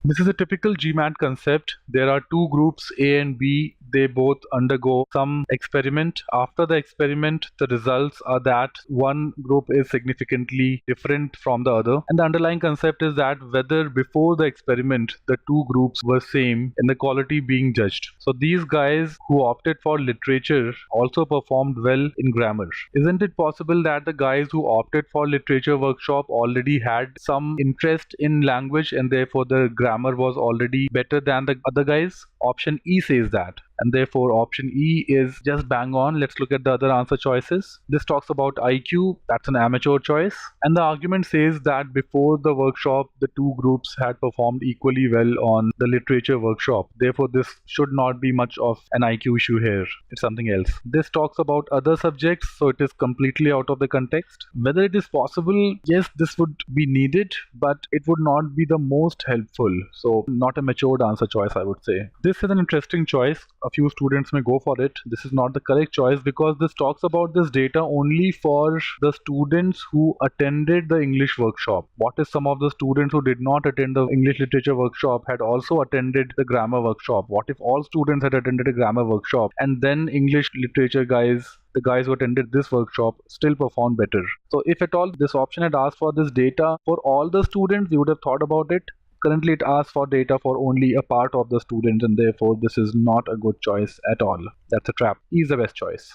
This is a typical GMAT concept. There are two groups, A and B. They both undergo some experiment. After the experiment, the results are that one group is significantly different from the other. And the underlying concept is that whether before the experiment, the two groups were same in the quality being judged. So these guys who opted for literature also performed well in grammar. Isn't it possible that the guys who opted for literature workshop already had some interest in language and therefore the grammar was already better than the other guys? Option E says that, and therefore option E is just bang on. Let's look at the other answer choices. This talks about IQ, that's an amateur choice, and the argument says that before the workshop the two groups had performed equally well on the literature workshop, therefore this should not be much of an IQ issue here, it's something else. This talks about other subjects, so it is completely out of the context. Whether it is possible, yes, this would be needed, but it would not be the most helpful, so not a matured answer choice, I would say. This is an interesting choice. A few students may go for it. This is not the correct choice because this talks about this data only for the students who attended the English workshop. What if some of the students who did not attend the English literature workshop had also attended the grammar workshop? What if all students had attended a grammar workshop and then English literature guys, the guys who attended this workshop, still performed better? So if at all this option had asked for this data for all the students, we would have thought about it. Currently it asks for data for only a part of the students, and therefore this is not a good choice at all. That's a trap. E is the best choice.